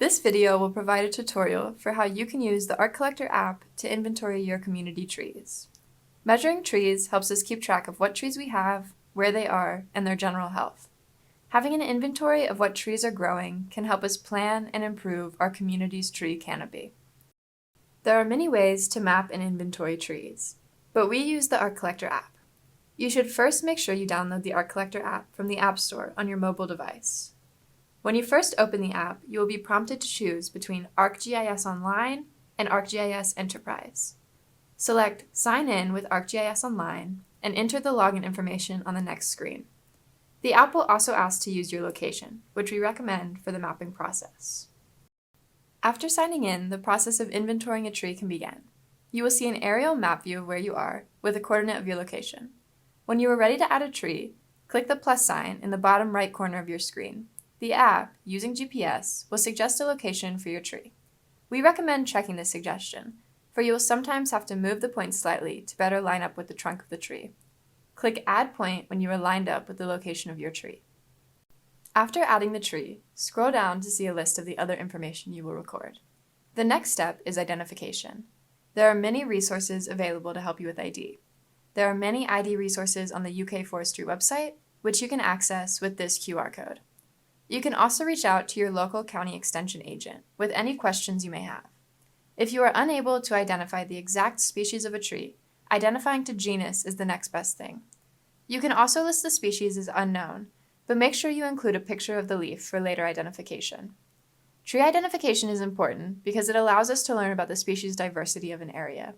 This video will provide a tutorial for how you can use the ArcCollector app to inventory your community trees. Measuring trees helps us keep track of what trees we have, where they are, and their general health. Having an inventory of what trees are growing can help us plan and improve our community's tree canopy. There are many ways to map and inventory trees, but we use the ArcCollector app. You should first make sure you download the ArcCollector app from the App Store on your mobile device. When you first open the app, you will be prompted to choose between ArcGIS Online and ArcGIS Enterprise. Select Sign In with ArcGIS Online and enter the login information on the next screen. The app will also ask to use your location, which we recommend for the mapping process. After signing in, the process of inventorying a tree can begin. You will see an aerial map view of where you are with a coordinate of your location. When you are ready to add a tree, click the plus sign in the bottom right corner of your screen. The app, using GPS, will suggest a location for your tree. We recommend checking this suggestion, for you will sometimes have to move the point slightly to better line up with the trunk of the tree. Click Add Point when you are lined up with the location of your tree. After adding the tree, scroll down to see a list of the other information you will record. The next step is identification. There are many resources available to help you with ID. There are many ID resources on the UK Forestry website, which you can access with this QR code. You can also reach out to your local county extension agent with any questions you may have. If you are unable to identify the exact species of a tree, identifying to genus is the next best thing. You can also list the species as unknown, but make sure you include a picture of the leaf for later identification. Tree identification is important because it allows us to learn about the species diversity of an area.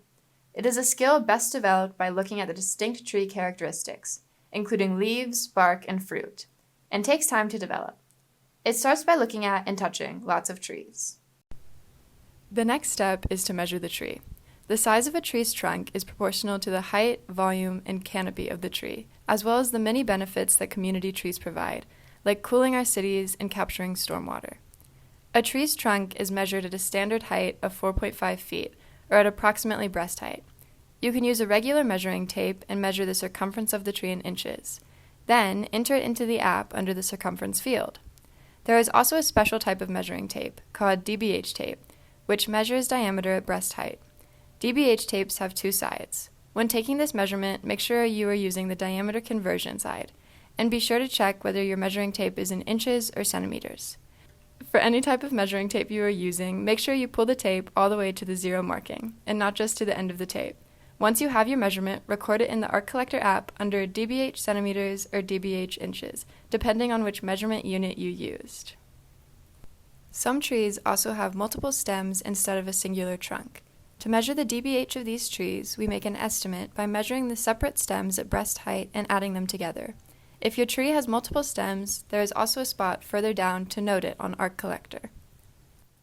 It is a skill best developed by looking at the distinct tree characteristics, including leaves, bark, and fruit, and takes time to develop. It starts by looking at and touching lots of trees. The next step is to measure the tree. The size of a tree's trunk is proportional to the height, volume, and canopy of the tree, as well as the many benefits that community trees provide, like cooling our cities and capturing stormwater. A tree's trunk is measured at a standard height of 4.5 feet, or at approximately breast height. You can use a regular measuring tape and measure the circumference of the tree in inches. Then, enter it into the app under the circumference field. There is also a special type of measuring tape, called DBH tape, which measures diameter at breast height. DBH tapes have two sides. When taking this measurement, make sure you are using the diameter conversion side, and be sure to check whether your measuring tape is in inches or centimeters. For any type of measuring tape you are using, make sure you pull the tape all the way to the zero marking, and not just to the end of the tape. Once you have your measurement, record it in the ArcCollector app under DBH centimeters or DBH inches, depending on which measurement unit you used. Some trees also have multiple stems instead of a singular trunk. To measure the DBH of these trees, we make an estimate by measuring the separate stems at breast height and adding them together. If your tree has multiple stems, there is also a spot further down to note it on ArcCollector.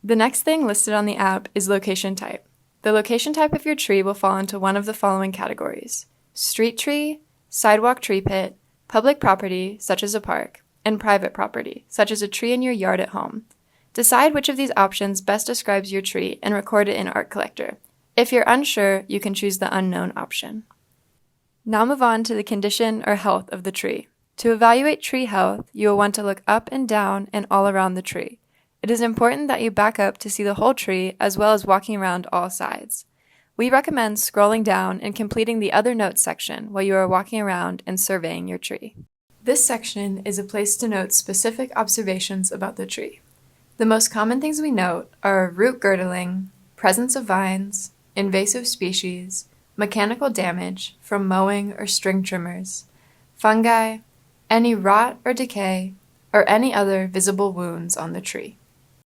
The next thing listed on the app is location type. The location type of your tree will fall into one of the following categories: street tree, sidewalk tree pit, public property, such as a park, and private property, such as a tree in your yard at home. Decide which of these options best describes your tree and record it in ArcCollector. If you're unsure, you can choose the unknown option. Now move on to the condition or health of the tree. To evaluate tree health, you will want to look up and down and all around the tree. It is important that you back up to see the whole tree as well as walking around all sides. We recommend scrolling down and completing the Other Notes section while you are walking around and surveying your tree. This section is a place to note specific observations about the tree. The most common things we note are root girdling, presence of vines, invasive species, mechanical damage from mowing or string trimmers, fungi, any rot or decay, or any other visible wounds on the tree.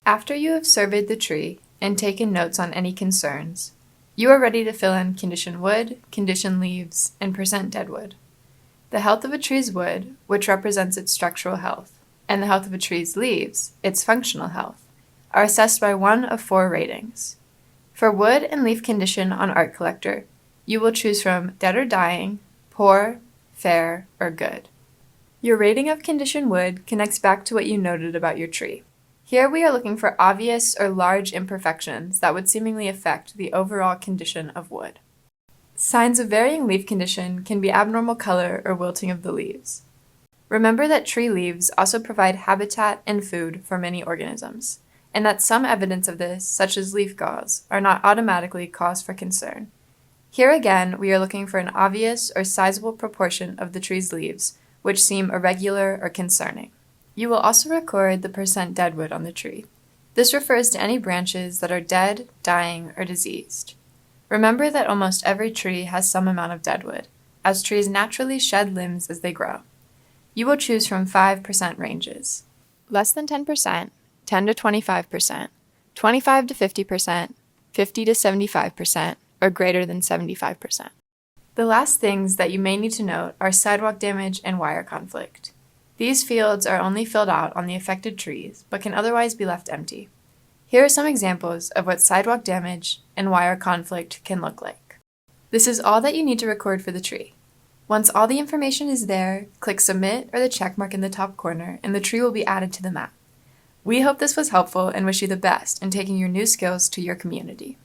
After you have surveyed the tree and taken notes on any concerns, you are ready to fill in condition wood, condition leaves, and percent deadwood. The health of a tree's wood, which represents its structural health, and the health of a tree's leaves, its functional health, are assessed by one of 4 ratings. For wood and leaf condition on ArcCollector, you will choose from dead or dying, poor, fair, or good. Your rating of condition wood connects back to what you noted about your tree. Here we are looking for obvious or large imperfections that would seemingly affect the overall condition of wood. Signs of varying leaf condition can be abnormal color or wilting of the leaves. Remember that tree leaves also provide habitat and food for many organisms. and that some evidence of this, such as leaf galls, are not automatically cause for concern. Here again, we are looking for an obvious or sizable proportion of the tree's leaves, which seem irregular or concerning. You will also record the percent deadwood on the tree. This refers to any branches that are dead, dying, or diseased. Remember that almost every tree has some amount of deadwood, as trees naturally shed limbs as they grow. You will choose from 5% ranges: less than 10%, 10 to 25%, 25 to 50%, 50 to 75%, or greater than 75%. The last things that you may need to note are sidewalk damage and wire conflict. These fields are only filled out on the affected trees, but can otherwise be left empty. Here are some examples of what sidewalk damage and wire conflict can look like. This is all that you need to record for the tree. Once all the information is there, click Submit or the check mark in the top corner, and the tree will be added to the map. We hope this was helpful and wish you the best in taking your new skills to your community.